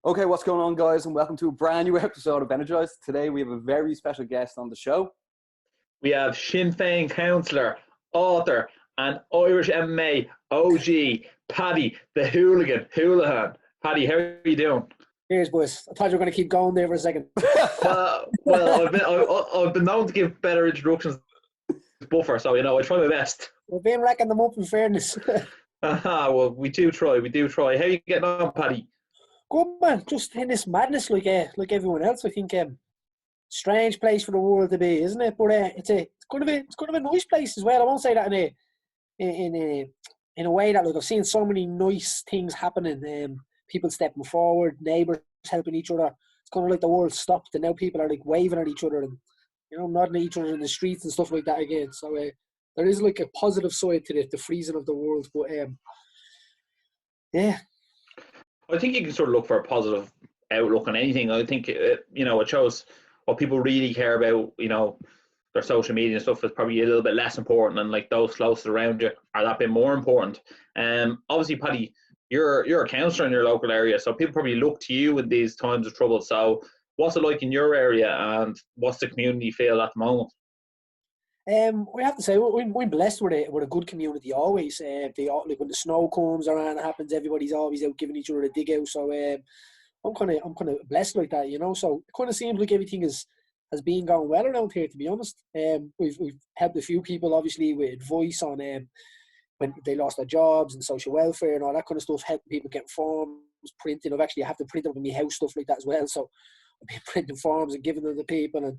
Okay, what's going on, guys, and welcome to a brand new episode of Energized. Today we have a very special guest on the show. We have Sinn Féin councillor, author, and Irish MMA OG, Paddy the Hooligan Holohan. Paddy, how are you doing? Cheers, boys. I thought you were going to keep going there for a second. I've been known to give better introductions buffer, so I try my best. We've been racking them up, in fairness. Well, we do try. How are you getting on, Paddy? Good, man. Just in this madness, like everyone else. I think strange place for the world to be, isn't it? But it's kind of a nice place as well. I won't say that in a way that, like, I've seen so many nice things happening. People stepping forward, neighbours helping each other. It's kind of like the world stopped, and now people are like waving at each other and nodding at each other in the streets and stuff like that again. So there is like a positive side to the freezing of the world. But yeah. I think you can sort of look for a positive outlook on anything. I think it shows what people really care about. Their social media and stuff is probably a little bit less important, and like those closest around you are that bit more important. Obviously, Paddy, you're a councillor in your local area, so people probably look to you in these times of trouble. So, what's it like in your area, and what's the community feel at the moment? We have to say we're blessed with a good community always. They all, like, when the snow comes around, it happens. Everybody's always out giving each other a dig out. So I'm kind of blessed like that, So it kind of seems like everything has been going well around here, to be honest. We've helped a few people, obviously, with advice on when they lost their jobs and social welfare and all that kind of stuff. Helping people get forms printed. I have to print them in my house, stuff like that as well. So I've been printing forms and giving them to people, and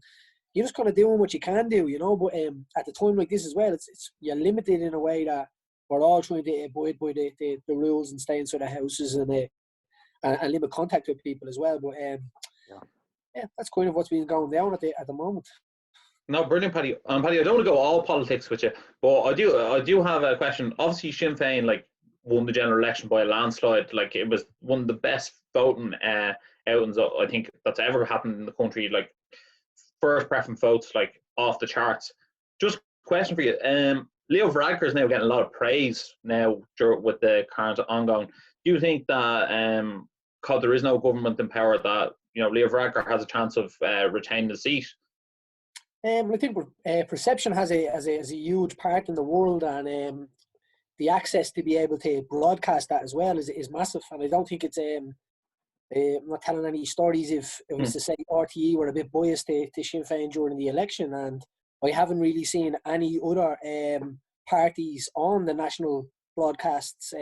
you're just kind of doing what you can do, But at a time like this as well, it's you're limited in a way that we're all trying to abide by the rules and stay inside our houses and limit contact with people as well. But yeah, that's kind of what's been going down at the moment. No, brilliant, Paddy. Paddy, I don't want to go all politics with you, but I do have a question. Obviously, Sinn Féin won the general election by a landslide. It was one of the best voting outings I think that's ever happened in the country. First preference votes off the charts. Just a question for you. Leo Varadkar is now getting a lot of praise now with the current ongoing. Do you think that because there is no government in power that Leo Varadkar has a chance of retaining the seat? I think perception has a huge part in the world, and the access to be able to broadcast that as well is massive. And I don't think it's I'm not telling any stories if it was to say RTE were a bit biased to Sinn Féin during the election, and I haven't really seen any other parties on the national broadcasts.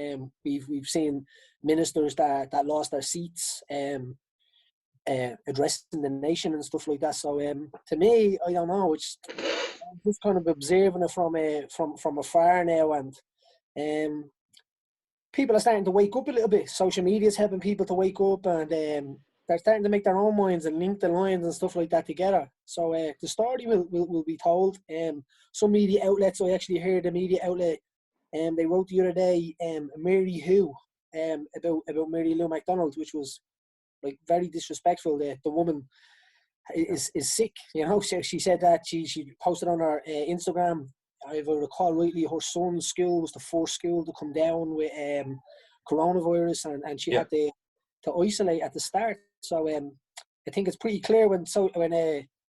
We've seen ministers that lost their seats addressing the nation and stuff like that. So to me, I don't know. I'm just kind of observing it from afar now, and people are starting to wake up a little bit. Social media is helping people to wake up, and they're starting to make their own minds and link the lines and stuff like that together. So the story will be told. Some media outlets, I actually heard a media outlet, they wrote the other day, Mary Who, about Mary Lou McDonald, which was very disrespectful. The woman is sick, She said that she posted on her Instagram, if I recall rightly, her son's school was the first school to come down with coronavirus, and she had to isolate at the start. So I think it's pretty clear when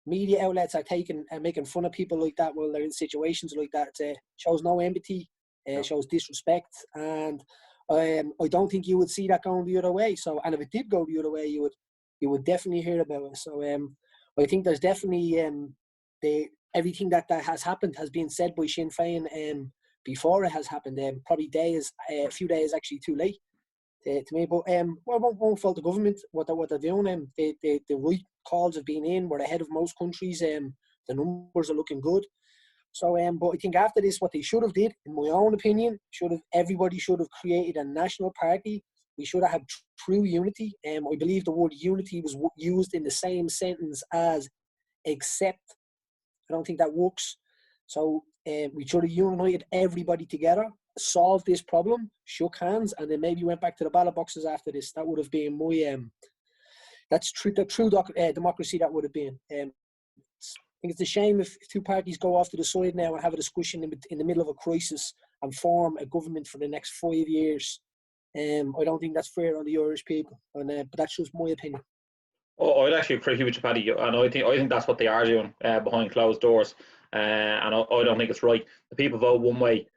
media outlets are taking and making fun of people like that while they're in situations like that. It shows no empathy, shows disrespect, and I don't think you would see that going the other way. So, and if it did go the other way, you would definitely hear about it. So I think there's definitely everything that has happened has been said by Sinn Féin before it has happened. Probably a few days actually too late to me. But I won't fault the government what they're doing. The right calls have been in. We're ahead of most countries. The numbers are looking good. So, but I think after this, what they should have did, in my own opinion, everybody should have created a national party. We should have had true unity. I believe the word unity was used in the same sentence as accept. I don't think that works. So we should have united everybody together, solved this problem, shook hands, and then maybe went back to the ballot boxes after this. That would have been my that's the true democracy that would have been. I think it's a shame if two parties go off to the side now and have a discussion in the middle of a crisis and form a government for the next 5 years I don't think that's fair on the Irish people, and but that's just my opinion. Oh, I'd actually agree with you, Paddy, and I think that's what they are doing behind closed doors, and I don't think it's right. The people vote one way,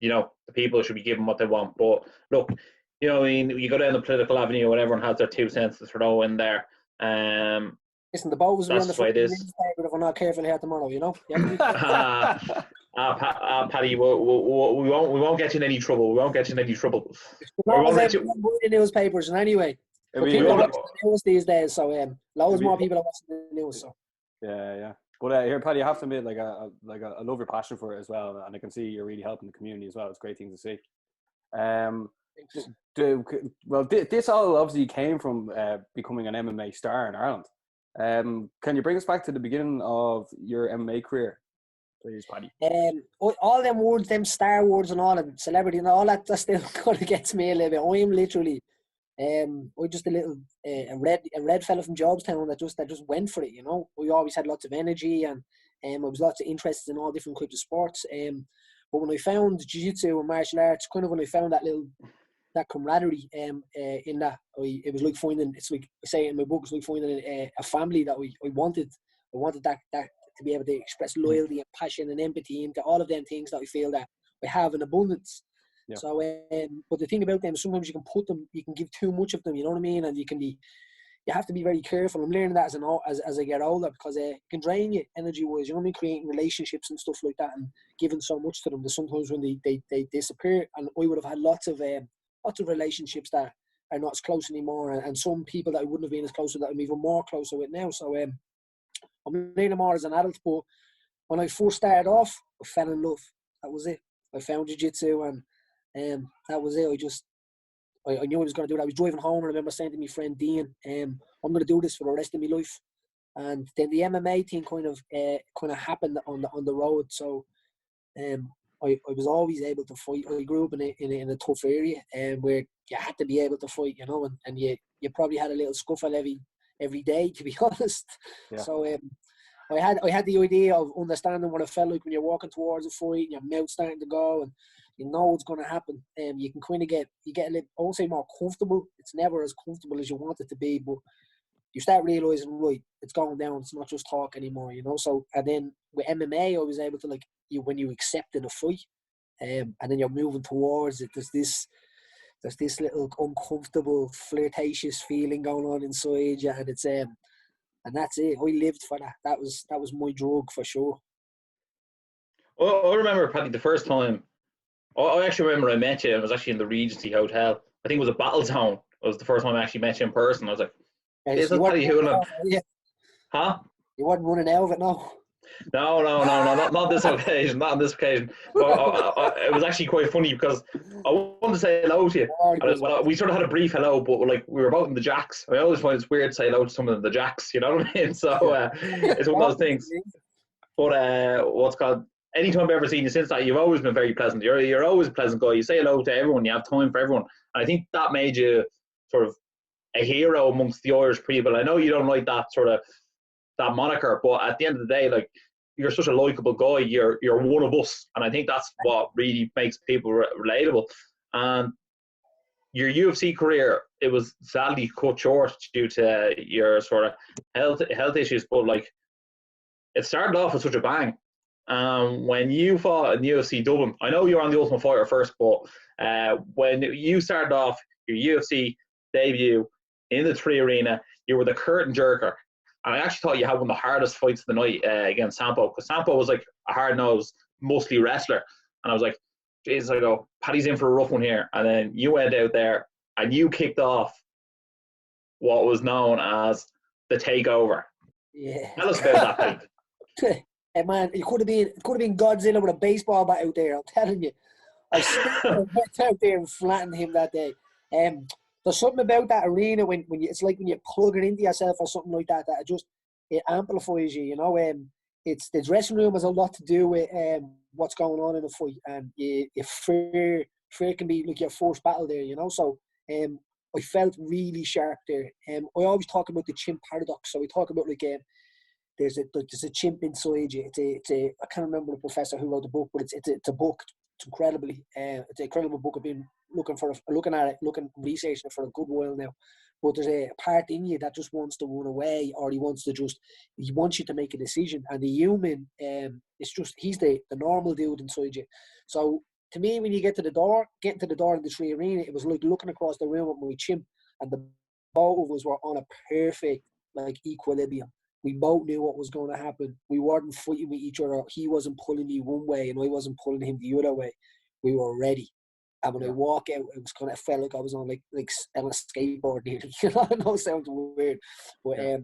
the people should be given what they want. But look, I mean, you go down the political avenue, and everyone has their 2 cents to throw in there. Listen, the boat will be on the That's the way it is. newspaper if we're not careful here tomorrow. Paddy, we won't get you in any trouble. We won't get you in any trouble. The newspapers, and anyway. People are watching the news these days, so loads more people are watching the news. So yeah. But here, Paddy, I have to admit, I love your passion for it as well, and I can see you're really helping the community as well. It's a great thing to see. This all obviously came from becoming an MMA star in Ireland. Can you bring us back to the beginning of your MMA career, please, Paddy? All them words, them star words and all, and celebrity and all that still kind of gets me a little bit. I am literally. We're just a little a red fella from Jobstown that just went for it. We always had lots of energy, and I was lots of interest in all different types of sports. But when I found jiu-jitsu and martial arts, kind of when I found that camaraderie, in that it was like finding, it's like I say in my book, it's like finding a family that I wanted. I wanted that to be able to express loyalty and passion and empathy into all of them things that I feel that I have in abundance. Yeah. So, but the thing about them, sometimes you can give too much of them, you know what I mean? And you have to be very careful. I'm learning that as I get older, because it can drain you energy-wise, you know what I mean? Creating relationships and stuff like that, and giving so much to them that sometimes when they disappear. And I would have had lots of relationships that are not as close anymore, and some people that I wouldn't have been as close with that I'm even more closer with now. So I'm learning more as an adult, but when I first started off, I fell in love. That was it. I found jiu-jitsu, and that was it. I knew I was going to do it. I was driving home, and I remember saying to my friend Dean, I'm going to do this for the rest of my life. And then the MMA thing kind of happened on the road. So I was always able to fight. I grew up in a tough area, where you had to be able to fight, and you probably had a little scuffle every day, to be honest. Yeah. So I had the idea of understanding what it felt like when you're walking towards a fight and your mouth's starting to go, and you know what's going to happen. You can kind of get a little, I won't say more comfortable. It's never as comfortable as you want it to be, but you start realizing, right, it's going down. It's not just talk anymore, So, and then with MMA, I was able to, when you accept in a fight, and then you're moving towards it. There's this little uncomfortable, flirtatious feeling going on inside you, and it's and that's it. I lived for that. That was my drug for sure. Well, I remember, Paddy, the first time. I actually remember I met you. It was actually in the Regency Hotel. I think it was a Battletown. It was the first time I actually met you in person. I was like, "Is that Paddy Holohan?" Yeah. Huh? You wasn't running out of it, no. No, not this occasion. Not on this occasion. It was actually quite funny because I wanted to say hello to you. We sort of had a brief hello, but we were both in the jacks. I always find it's weird to say hello to someone in the jacks. You know what I mean? So it's one of those things. But what's called? Anytime I've ever seen you since that, you've always been very pleasant. You're always a pleasant guy. You say hello to everyone. You have time for everyone. And I think that made you sort of a hero amongst the Irish people. I know you don't like that that moniker, but at the end of the day, you're such a likable guy. You're one of us, and I think that's what really makes people relatable. And your UFC career, it was sadly cut short due to your sort of health issues, but it started off with such a bang. When you fought in UFC Dublin, I know you were on the Ultimate Fighter first, but when you started off your UFC debut in the 3 Arena, you were the curtain jerker. And I actually thought you had one of the hardest fights of the night against Sampo, because Sampo was a hard-nosed, muscly wrestler. And I was like, Jesus, I go, Paddy's in for a rough one here. And then you went out there and you kicked off what was known as the takeover. Yeah. Tell us about that, Paddy. Hey man, it could have been Godzilla with a baseball bat out there. I'm telling you, I went out there and flattened him that day. There's something about that arena when you, it's like when you plug it into yourself or something like that it amplifies you. It's the dressing room has a lot to do with what's going on in a fight, and fear can be like your first battle there. So I felt really sharp there. I always talk about the chimp paradox. So we talk about there's a chimp inside you. I can't remember the professor who wrote the book, but it's a book. It's incredibly it's an incredible book. I've been researching it for a good while now. But there's a part in you that just wants to run away, or he wants you to make a decision. And the human, he's the normal dude inside you. So to me, when you getting to the door in the Tree Arena, it was like looking across the room with my chimp, and the both of us were on a perfect equilibrium. We both knew what was going to happen. We weren't fighting with each other. He wasn't pulling me one way, and I wasn't pulling him the other way. We were ready. And when I walk out, it felt like I was on like on a skateboard nearly. I know it sounds weird, but I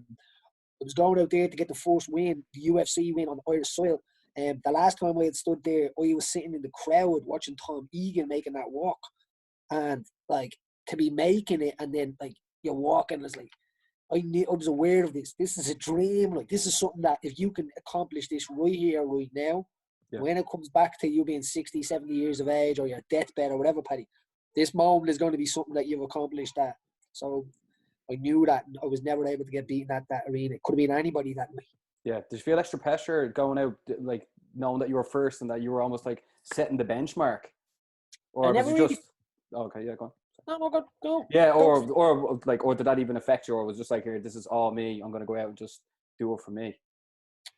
was going out there to get the first win, the UFC win on Irish soil. The last time I had stood there, I was sitting in the crowd watching Tom Egan making that walk, and to be making it, and then you're walking, it's I was aware of this. This is a dream. This is something that if you can accomplish this right here, right now, when it comes back to you being 60, 70 years of age, or your deathbed or whatever, Paddy, this moment is going to be something that you've accomplished that. So I knew that I was never able to get beaten at that arena. It could have been anybody that night. Yeah. Did you feel extra pressure going out, knowing that you were first and that you were almost setting the benchmark? Or was it just... Okay, yeah, go on. No, go. Yeah, or did that even affect you, or was it just here, this is all me, I'm going to go out and just do it for me?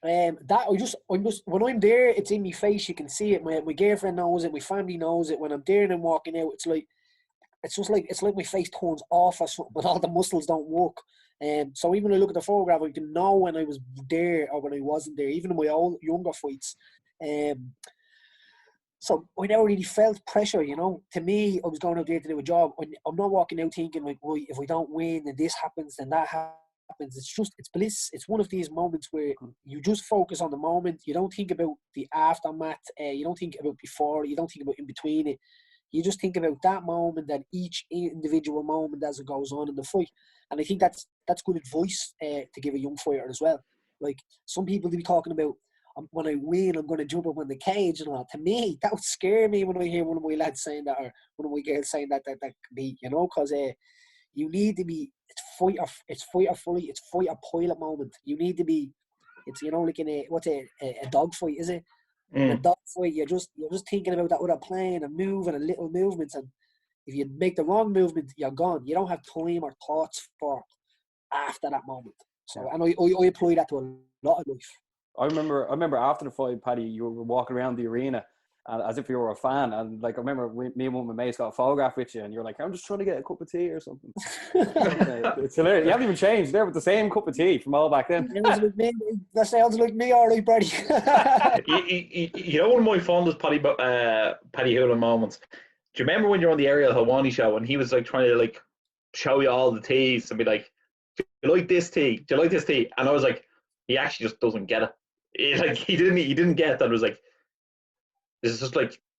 I'm just when I'm there, it's in my face. You can see it. My girlfriend knows it. My family knows it. When I'm there and I'm walking out, it's like my face turns off or something, but all the muscles don't work. So even when I look at the photograph, I can know when I was there or when I wasn't there. Even in my younger fights, so I never really felt pressure. To me, I was going out there to do a job. I'm not walking out thinking right, if we don't win and this happens, then that happens. It's bliss. It's one of these moments where you just focus on the moment. You don't think about the aftermath. You don't think about before. You don't think about in between it. You just think about that moment and each individual moment as it goes on in the fight. And I think that's good advice to give a young fighter as well. Some people will be talking about, when I win, I'm going to jump up on the cage and all. To me, that would scare me when I hear one of my lads saying that, or one of my girls saying that could be, because you need to be, it's fight or flight, it's fight or pilot moment. You need to be, it's in a dog fight, is it? In a dog fight, you're just thinking about that other plane and moving and little movements, and if you make the wrong movement, you're gone. You don't have time or thoughts for after that moment. So, and I apply that to a lot of life. I remember after the fight, Paddy, you were walking around the arena as if you were a fan, and I remember me and one of my mates got a photograph with you, and you're like, I'm just trying to get a cup of tea or something. It's hilarious. You haven't even changed. There with the same cup of tea from all back then. That sounds like me, all right, Brady. One of my fondest Paddy Holohan moments. Do you remember when you're on the Ariel Helwani show and he was trying to show you all the teas and be like, do you like this tea? Do you like this tea? And I was like, he actually just doesn't get it. He didn't get that. It was this is just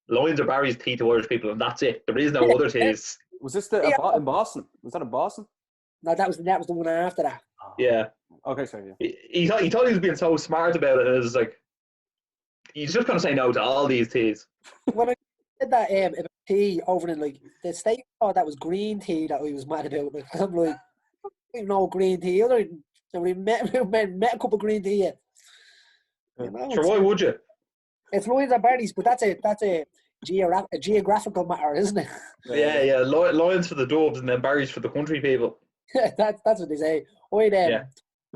Lions or Barry's tea to Irish people, and that's it. There is no other teas. Was this in Boston? Was that in Boston? No, that was the one after that. Yeah. Okay, sorry. Yeah. He thought he was being so smart about it, and it was he's just going to say no to all these teas. When I did that about tea over in the state, thought that was green tea that I was mad about. I'm I don't know green tea. I met a cup of green tea yet. Sure, why would you? It's Lions or Barry's, but that's a geographical matter, isn't it? Yeah. Lions for the Dubs and then Barry's for the country people. that's what they say.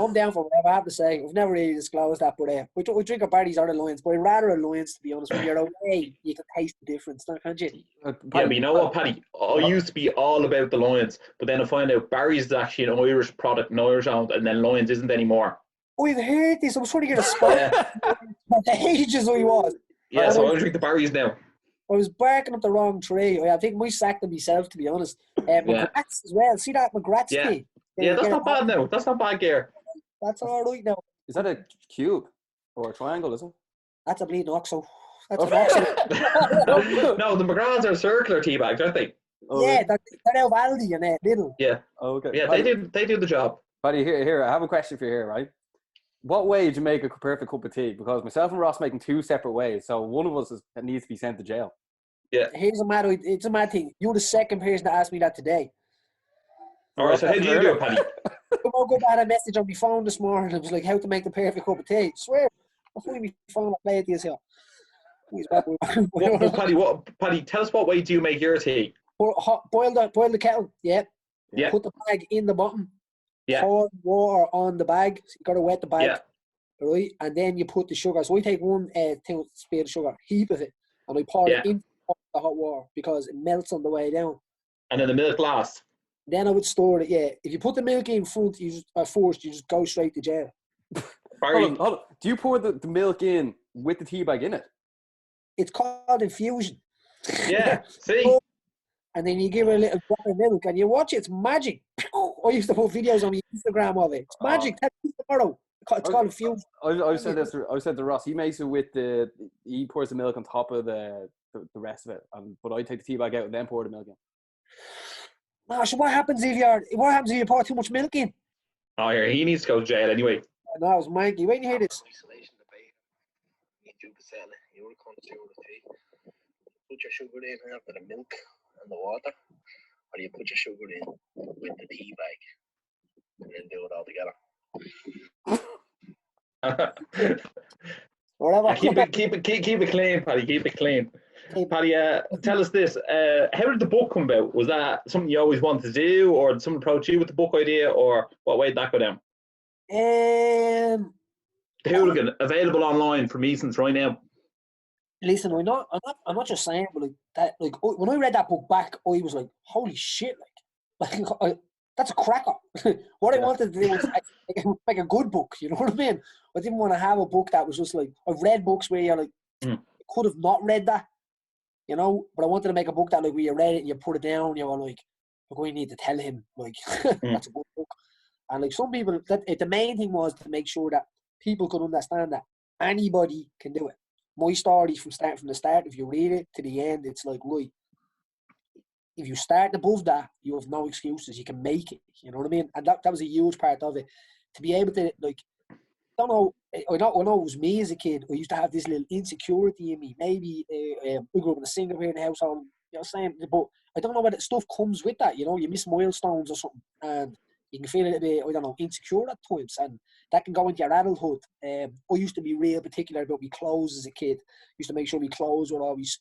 I'm down for whatever I have to say. We've never really disclosed that, but we drink a Barry's or the Lions, but I'd rather a Lions, to be honest. When you're away, you can taste the difference, can't you? But you know what, Paddy? I used to be all about the Lions, but then I find out Barry's is actually an Irish product, an Irish owned, and then Lions isn't anymore. I've heard this. I was trying to get a spot. The ages I was. Yeah, so I drink the Barry's now. I was barking up the wrong tree. I think I sacked them myself, to be honest. McGrath's as well. See that McGrath's tea? Yeah, that's not bad now. That's not bad gear. That's all right now. Is that a cube or a triangle, is it? That's a bleeding oxo. That's an oxo. No, the McGraths are circular tea bags, aren't they? Yeah, they're out Aldi and little. Yeah. Okay. Yeah, Paddy, they do the job. Paddy, here, I have a question for you here, right? What way did you make a perfect cup of tea? Because myself and Ross making two separate ways, so one of us needs to be sent to jail. Yeah. It's a mad thing. You're the second person to ask me that today. All right, so how do you do it, Paddy? I woke up, I had a message on my phone this morning. It was like, how to make the perfect cup of tea. I swear, I'll find my phone. I'll play it this here. Paddy, tell us what way do you make your tea? Boil the kettle. Yeah. Yeah. Put the bag in the bottom. Yeah. Pour water on the bag. So you got to wet the bag. Yeah. Right, and then you put the sugar. So I take 1 tablespoon of sugar, heap of it, and I pour it into the hot water because it melts on the way down. And then the milk lasts. Then I would store it. Yeah, if you put the milk in front, first, you just go straight to jail. Hold on. Do you pour the milk in with the tea bag in it? It's called infusion. Yeah. See. And then you give it a little drop of milk, and you watch it. It's magic. I used to put videos on my Instagram of it. It's magic. Tell me tomorrow. It's called infusion. I said to Ross, he makes it with he pours the milk on top of the rest of it, but I take the tea bag out and then pour the milk in. No, so what happens if you pour too much milk in? Oh, yeah, he needs to go to jail anyway. No, it's manky. Wait to hear this. Put your sugar in after the milk and the water, or you put your sugar in with the tea bag and then do it all together. Whatever. Keep it clean, Paddy. Keep it clean. Paddy, tell us this. How did the book come about? Was that something you always wanted to do, or did someone approach you with the book idea, or what way did that go down? The Hooligan, available online from Eason's right now. Listen, I'm not just saying, but like that, like when I read that book back, I was like, holy shit, that's a cracker. What I wanted to do was make a good book, you know what I mean? I didn't want to have a book that was just like, I've read books where you're like, you could have not read that, you know, but I wanted to make a book that like where you read it and you put it down, you were like, we're going to need to tell him, like, that's a good book. And like some people, the main thing was to make sure that people could understand that anybody can do it. My story from the start, if you read it to the end, it's like, right, if you start above that, you have no excuses. You can make it. You know what I mean? And that was a huge part of it. To be able to, like, I know it was me as a kid. I used to have this little insecurity in me. Maybe we grew up in a single parent household, you know what I'm saying? But I don't know whether stuff comes with that, you know? You miss milestones or something, and you can feel a little bit, I don't know, insecure at times, and that can go into your adulthood. I used to be real particular about my clothes as a kid. I used to make sure my clothes were always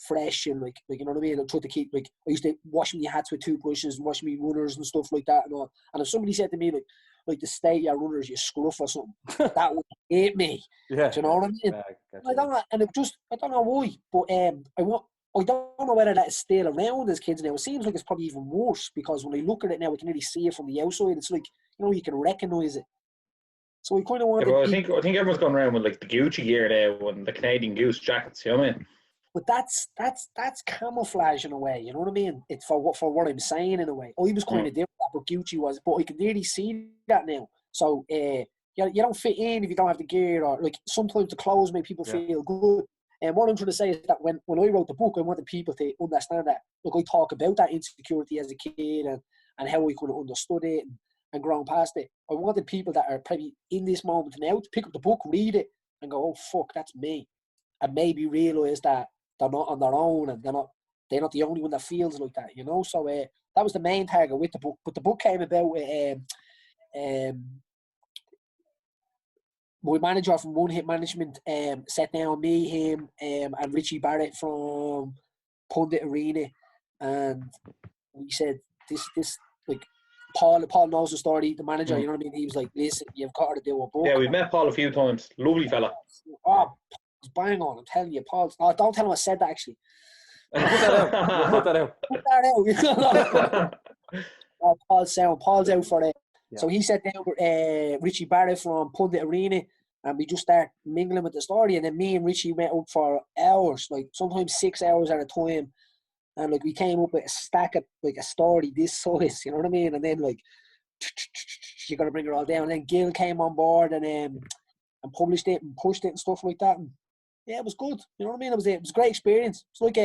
fresh and like you know what I mean. I tried to keep I used to wash my hats with toothbrushes and wash my runners and stuff like that and all. And if somebody said to me like the state of your runners, you scruff or something, that would hate me. Yeah, do you know what I mean? Yeah, I don't know, and I don't know why, but I don't know whether that's still around as kids now. It seems like it's probably even worse because when I look at it now, I can really see it from the outside. It's like, you know, you can recognise it. So we kind of want I think everyone's going around with like the Gucci gear now and the Canadian Goose jackets. You know what I mean? But that's camouflage in a way. You know what I mean? It's for what I'm saying in a way. I was kind of different, but Gucci was. But I can really see that now. So you don't fit in if you don't have the gear, or like sometimes the clothes make people feel good. And what I'm trying to say is that when I wrote the book, I wanted people to understand that. Look, I talk about that insecurity as a kid and how I could have understood it and grown past it. I wanted people that are probably in this moment now to pick up the book, read it, and go, "Oh fuck, that's me," and maybe realise that they're not on their own and they're not the only one that feels like that, you know. So that was the main target with the book. But the book came about with my manager from One Hit Management sat down me, him, and Richie Barrett from Pundit Arena, and we said this like Paul knows the story, the manager, you know what I mean? He was like, listen, you've got to do a book. Yeah, we've met Paul a few times. Lovely fella. Oh, Paul's bang on, I'm telling you, Paul's. No, don't tell him I said that actually. Put that out. Put that out. Paul's out for it. Yeah. So he sat down with Richie Barrett from Pundit Arena, and we just start mingling with the story. And then me and Richie met up for hours, like sometimes 6 hours at a time. And like we came up with a stack of like a story this size, you know what I mean? And then like you got to bring it all down. And then Gil came on board and published it and pushed it and stuff like that. And yeah, it was good. You know what I mean? It was a great experience. It's like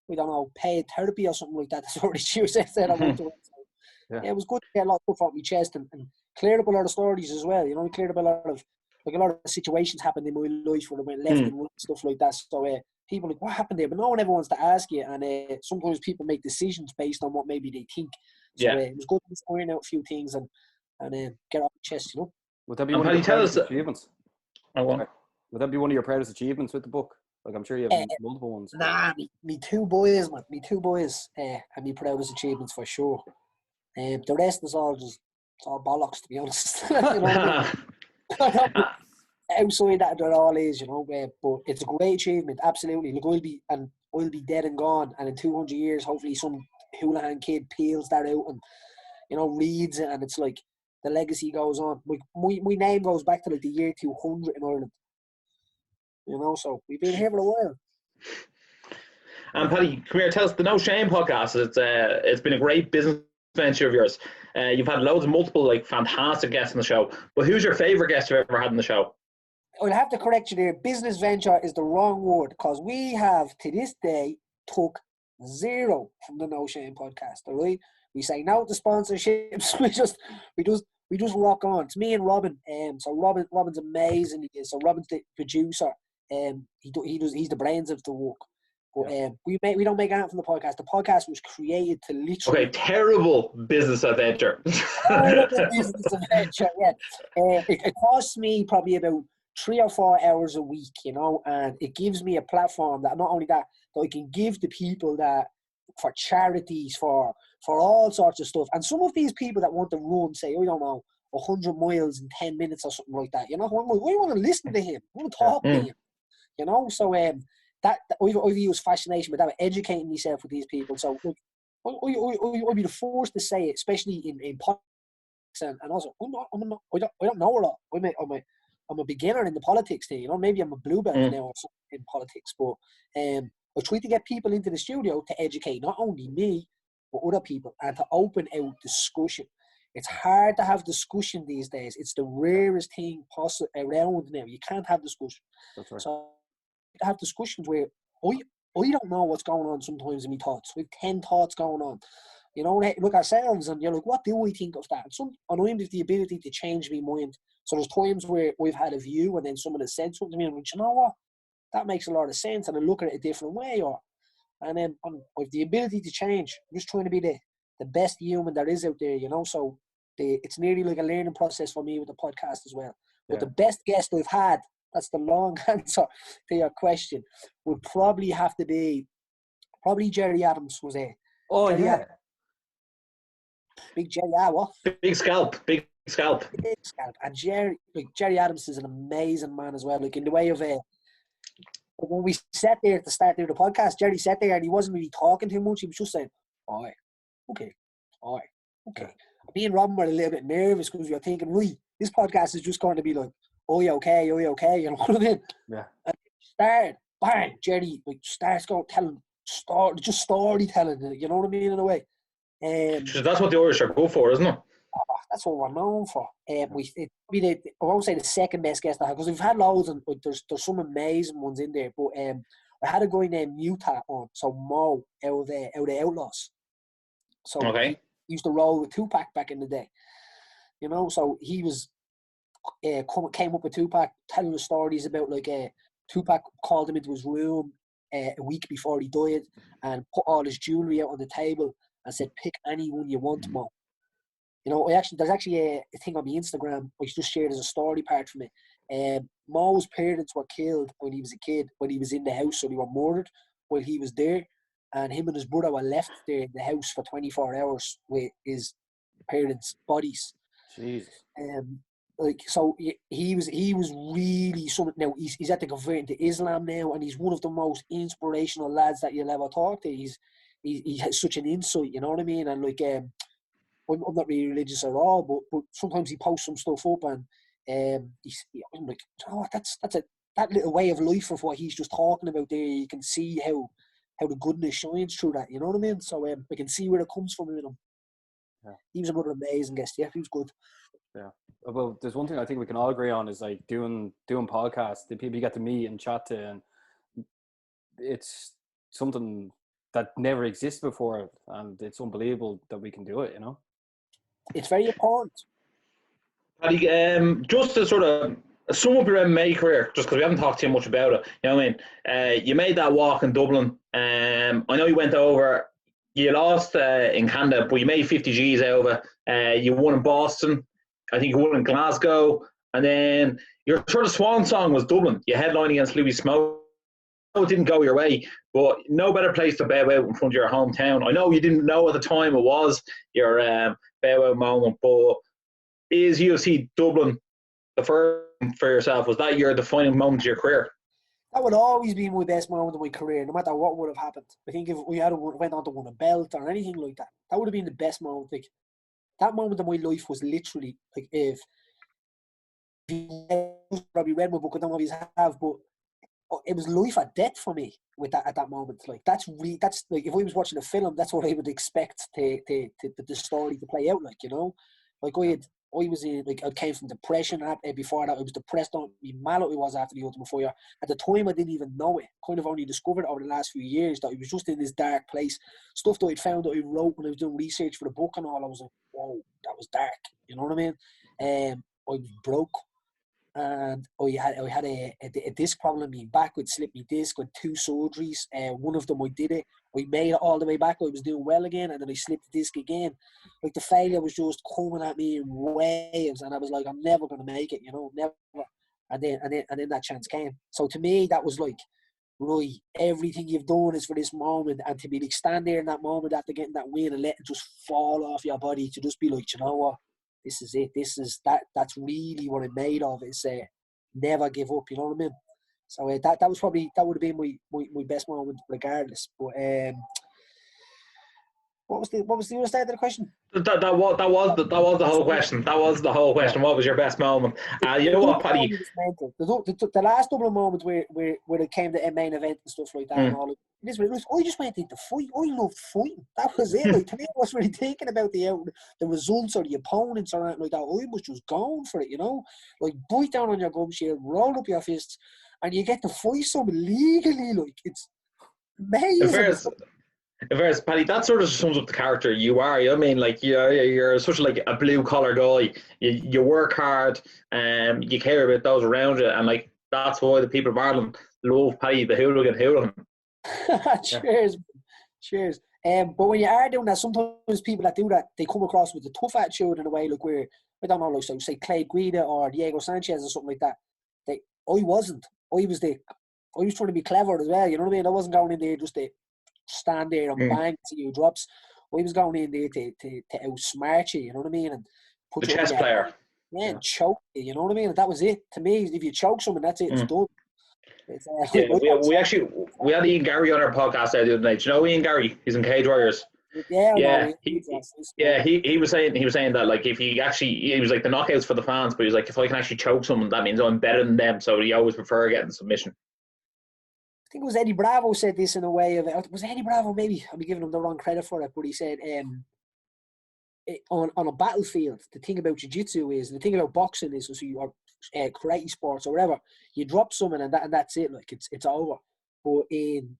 we don't know, paid therapy or something like that. That's what Richie said. Yeah, it was good to get a lot of stuff off my chest and cleared up a lot of stories as well. You know, we cleared up a lot of situations happened in my life where I went left and stuff like that. So people are like, what happened there? But no one ever wants to ask you. And sometimes people make decisions based on what maybe they think. So it was good to iron out a few things and get off the chest, you know. Would that be one of your proudest achievements? Would that be one of your proudest achievements with the book? Like, I'm sure you have multiple ones. Nah, me two boys, man. Me two boys, and me proudest achievements for sure. The rest is all it's all bollocks, to be honest. You know what I mean? Outside that, there all is, you know. But it's a great achievement, absolutely. Look, I'll be dead and gone, and in 200 years, hopefully, some Holohan kid peels that out and, you know, reads it, and it's like the legacy goes on. My name goes back to like the year 200 in Ireland. You know, so we've been here for a while. And Paddy, come here, tell us the No Shame podcast. It's been a great business venture of yours. You've had loads of multiple like fantastic guests on the show. But who's your favourite guest you've ever had on the show? I'll have to correct you there. Business venture is the wrong word, because we have to this day took zero from the No Shame podcast. All right, we say no to sponsorships. we just rock on. It's me and Robin. So Robin's amazing. So Robin's the producer. He's the brains of the work. But we don't make anything from the podcast. The podcast was created to literally. Okay, terrible business adventure. Business adventure. Yeah. It costs me probably about 3 or 4 hours a week, you know, and it gives me a platform that not only that I can give to people that for charities, for all sorts of stuff. And some of these people that want to run, say, I don't know, 100 miles in 10 minutes or something like that, you know, we want to listen to him, we want to talk to him, you know. So that I've used fascination with that, educating myself with these people. So I'll be the first to say it, especially in politics, and also I don't know a lot. I'm a beginner in the politics thing, you know. Maybe I'm a blue belt now or something in politics, but I try to get people into the studio to educate not only me but other people, and to open out discussion. It's hard to have discussion these days. It's the rarest thing possible around now. You can't have discussion. That's right. So to have discussions where I don't know what's going on sometimes in my thoughts. We have 10 thoughts going on. You know, look ourselves and you're like, what do I think of that? And I have the ability to change my mind. So there's times where we've had a view and then someone has said something to me and I'm like, you know what? That makes a lot of sense, and I look at it a different way. And then I have the ability to change. I'm just trying to be the best human there is out there, you know. So it's nearly like a learning process for me with the podcast as well. But the best guest I've had, that's the long answer to your question, would probably have to be Jerry Adams was there. Oh, Jerry yeah. Adams. Big Jerry, what? Big scalp. Big scalp. And Jerry Adams is an amazing man as well. Like, in the way of when we sat there to start doing the podcast, Jerry sat there and he wasn't really talking too much. He was just saying, "Aye, okay, aye, okay." Me and Robin were a little bit nervous because we were thinking, this podcast is just going to be like, "Oh, you okay? You know what I mean?" Yeah. And start, bang, Jerry starts going telling storytelling. You know what I mean, in a way. So that's what the Irish are good for, isn't it? That's what we're known for. I won't say the second best guest I had, because we've had loads, and there's some amazing ones in there. But I had a guy named Muta on, so Mo out of the Outlaws. So he used to roll with Tupac back in the day, you know. So he was came up with Tupac, telling the stories about like Tupac called him into his room a week before he died and put all his jewelry out on the table and said, "Pick anyone you want, Mo." You know, there's actually a thing on my Instagram which just shared as a story part from it. Mo's parents were killed when he was a kid, when he was in the house, so they were murdered while he was there. And him and his brother were left there in the house for 24 hours with his parents' bodies. Jesus. So he was really something. Now he's had to convert into Islam now, and he's one of the most inspirational lads that you'll ever talk to. He has such an insight, you know what I mean? And like, I'm not really religious at all, but sometimes he posts some stuff up, and I'm like, you know what, that little way of life of what he's just talking about there. You can see how the goodness shines through that, you know what I mean? So we can see where it comes from in him. Yeah. He was another amazing guest. Yeah, he was good. Yeah. Well, there's one thing I think we can all agree on is like doing podcasts, the people you get to meet and chat to, and it's something that never existed before, and it's unbelievable that we can do it, you know. It's very important. Paddy, just to sort of sum up your MMA career, just because we haven't talked too much about it, you know what I mean? You made that walk in Dublin. I know you went over, you lost in Canada, but you made 50 Gs out of it. You won in Boston. I think you won in Glasgow. And then your sort of swan song was Dublin. You headlined against Louis Smoke. it didn't go your way, but no better place to bow out in front of your hometown. I know you didn't know at the time it was your bow out moment, but is UFC Dublin the first for yourself? Was that your defining moment of your career? That would always be my best moment of my career, no matter what would have happened. I think if we had went on to win a belt or anything like that, that would have been the best moment. Like, that moment of my life was literally like, if you probably read my book, I don't know if you have, but it was life or death for me with that at that moment. Like, that's like, if I was watching a film, that's what I would expect the story to play out like, you know. Like, I came from depression before that. I was depressed on me mallet I was after the Ultimate Fighter. At the time, I didn't even know it. Kind of only discovered it over the last few years that I was just in this dark place. Stuff that I'd found that I wrote when I was doing research for the book and all. I was like, whoa, that was dark. You know what I mean? I was broke. And I had a disc problem in my back. I'd slipped my disc with 2 surgeries. One of them I did it. I made it all the way back. I was doing well again, and then I slipped the disc again. Like, the failure was just coming at me in waves, and I was like, I'm never going to make it, you know, never. And then that chance came. So to me, that was like, right, everything you've done is for this moment, and to be like, stand there in that moment after getting that win and let it just fall off your body, to just be like, you know what? This is it. That's really what I'm made of. It's never give up. You know what I mean? So that would have been my best moment, regardless. But what was the other side of the question? That was the whole question. That was the whole question. What was your best moment? You know what, Paddy? The last double moment where it came to a main event and stuff like that and all. I just went into fight. I loved fighting. That was it. Like, to me, I wasn't really thinking about the results or the opponents or anything like that. I was just going for it, you know? Like, bite down on your gum shield, roll up your fists, and you get to fight someone legally. Like, it's amazing. In fairness, Paddy, that sort of sums up the character you are. I mean, like, you're such like a blue collar guy. You work hard, you care about those around you, and like, that's why the people of Ireland love Paddy the hooligan. Cheers. But when you are doing that, sometimes people that do that, they come across with a tough attitude in a way, like, where, I don't know, like, so say Clay Guida or Diego Sanchez or something like that. I wasn't. I was trying to be clever as well. You know what I mean? I wasn't going in there just to stand there and bang to you drops. I was going in there to outsmart you. You know what I mean? And put the chess player. Yeah, and choke you. You know what I mean? And that was it. To me, if you choke someone, that's it. It's done. We had Ian Gary on our podcast the other night. Do you know Ian Gary? He's in Cage Warriors. Yeah. He was saying that, like, if he was like, the knockouts for the fans, but he was like, if I can actually choke someone, that means I'm better than them. So he always prefer getting submission. I think it was Eddie Bravo said this in a way of it. Was Eddie Bravo? Maybe I'll be giving him the wrong credit for it, but he said on a battlefield, the thing about jiu-jitsu is, the thing about boxing is, so you are karate sports or whatever, you drop someone and that's it. Like, it's over. But in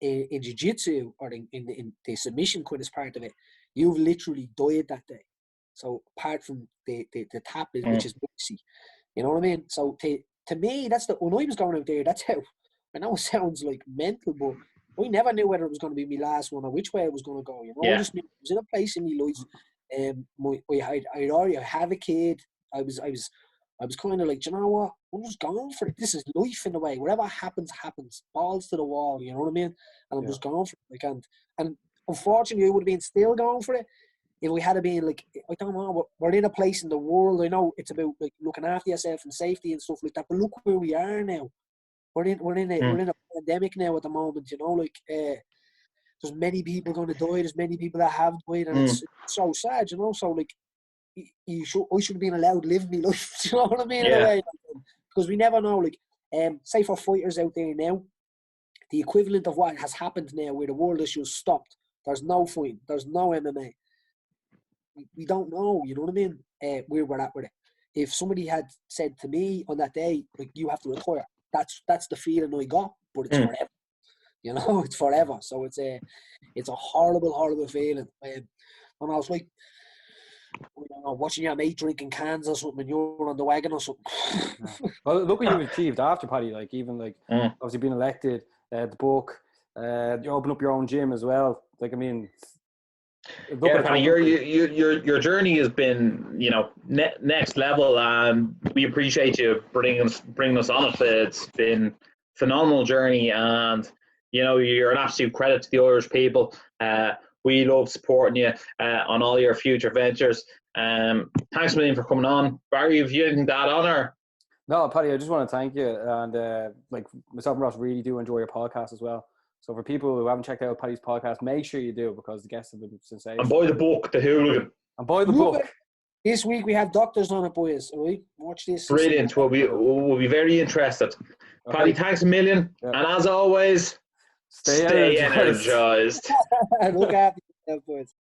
jiu-jitsu, or in the submission kind of part of it, you've literally died that day. So apart from the tap, which is mercy, you know what I mean? So to me, that's when I was going out there, that's how. I know it sounds like mental, but I never knew whether it was going to be my last one or which way it was going to go. You know, I just knew I was in a place in my life. I already have a kid. I was kind of like, you know what? I'm just going for it. This is life in a way. Whatever happens, happens. Balls to the wall. You know what I mean? And I'm just going for it. Like, and unfortunately, I would have been still going for it if we had been like, I don't know. We're in a place in the world. I know it's about like looking after yourself and safety and stuff like that. But look where we are now. We're in a pandemic now at the moment, you know, like there's many people going to die, there's many people that have died, and it's so sad, you know. So like, I should have been allowed to live my life, you know what I mean? In a way, because we never know. Like, say for fighters out there now, the equivalent of what has happened now, where the world has just stopped. There's no fighting, there's no MMA. We don't know, you know what I mean? Where we're at with it. If somebody had said to me on that day, like, you have to retire, that's the feeling I got, but it's forever. You know, it's forever. So it's a horrible feeling. And I was like, watching your mate drinking cans or something, and you're on the wagon or something. Well, look what you've achieved after, Paddy. Like, even like obviously being elected, the book, you open up your own gym as well. Like, I mean, Paddy, your journey has been, you know, next level, and we appreciate you bringing us on it. It's been phenomenal journey, and you know, you're an absolute credit to the Irish people. We love supporting you on all your future ventures. Thanks a million for coming on. Barry, have you anything to add on, or? No, Paddy, I just want to thank you. And like myself and Ross really do enjoy your podcast as well. So for people who haven't checked out Paddy's podcast, make sure you do, because the guests have been sensational. And buy the book, The Hooligan. And buy the book. This week we have doctors on it, boys. Right? Watch this. Brilliant. We'll be very interested. Okay. Paddy, thanks a million. Yeah. And as always, stay energized. Look after yourself, boys.